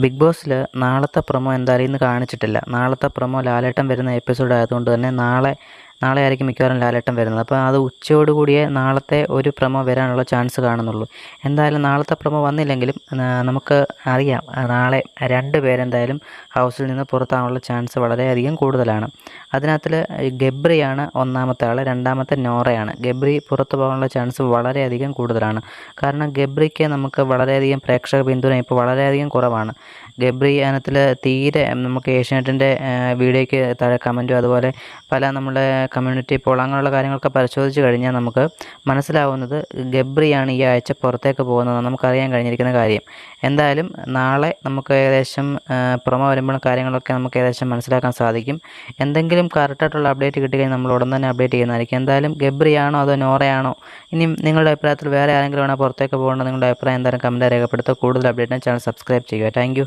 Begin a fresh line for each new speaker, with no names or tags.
Big ബോസിൽ നാളത്തെ promo എന്തായാലും ഇന്ന് കാണിച്ചിട്ടില്ല. നാളത്തെ പ്രൊമോ ലാലേട്ടൻ വരുന്ന എപ്പിസോഡ് ആയതുകൊണ്ട് തന്നെ നാളെ ആയിരിക്കും മിക്കവാറും ലാലേട്ടൻ വരുന്നത്. അപ്പോൾ അത് ഉച്ചയോട് കൂടിയേ നാളത്തെ ഒരു പ്രൊമോ വരാനുള്ള ചാൻസ് കാണുന്നുള്ളൂ. എന്തായാലും നാളത്തെ പ്രൊമോ വന്നില്ലെങ്കിലും നമുക്ക് അറിയാം നാളെ 2 പേരെന്തായാലും ഹൗസിൽ നിന്ന് പുറത്താകാനുള്ള ചാൻസ് വളരെയധികം കൂടുതലാണ്. അതിനകത്തിൽ ഗബ്രിയാണ് ഒന്നാമത്തെ ആൾ, രണ്ടാമത്തെ നോറയാണ്. ഗബ്രി പുറത്തു പോകാനുള്ള ചാൻസ് വളരെയധികം കൂടുതലാണ്. കാരണം ഗബ്രിക്ക് നമുക്ക് വളരെയധികം പ്രേക്ഷക പിന്തുണ ഇപ്പോൾ വളരെയധികം കുറവാണ്. ഗബ്രി അതിനകത്തിൽ തീരെ നമുക്ക് ഏഷ്യാനെറ്റിൻ്റെ വീഡിയോയ്ക്ക് താഴെ കമൻറ്റും അതുപോലെ പല നമ്മുടെ കമ്മ്യൂണിറ്റി പോൾ അങ്ങനെയുള്ള കാര്യങ്ങളൊക്കെ പരിശോധിച്ച് കഴിഞ്ഞാൽ നമുക്ക് മനസ്സിലാവുന്നത് ഗബ്രിയാണ് ഈ ആഴ്ച പുറത്തേക്ക് പോകുന്നത് നമുക്കറിയാൻ കഴിഞ്ഞിരിക്കുന്ന കാര്യം. എന്തായാലും നാളെ നമുക്ക് ഏകദേശം പ്രൊമോ വരുമ്പോഴും കാര്യങ്ങളൊക്കെ നമുക്ക് ഏകദേശം മനസ്സിലാക്കാൻ സാധിക്കും. എന്തെങ്കിലും കറക്റ്റായിട്ടുള്ള അപ്ഡേറ്റ് കിട്ടിക്കഴിഞ്ഞാൽ നമ്മൾ ഉടൻ തന്നെ അപ്ഡേറ്റ് ചെയ്യുന്നതായിരിക്കും. എന്തായാലും ഗബ്രിയാണോ അതോ നോറയാണോ, ഇനിയും നിങ്ങളുടെ അഭിപ്രായത്തിൽ വേറെ ആരെങ്കിലും ആണോ പുറത്തേക്ക് പോകേണ്ടത്? നിങ്ങളുടെ അഭിപ്രായം എന്തായാലും കമൻറ്റ് രേഖപ്പെടുത്തുക. കൂടുതൽ അപ്ഡേറ്റിന് ചാനൽ സബ്സ്ക്രൈബ് ചെയ്യുക. Thank you.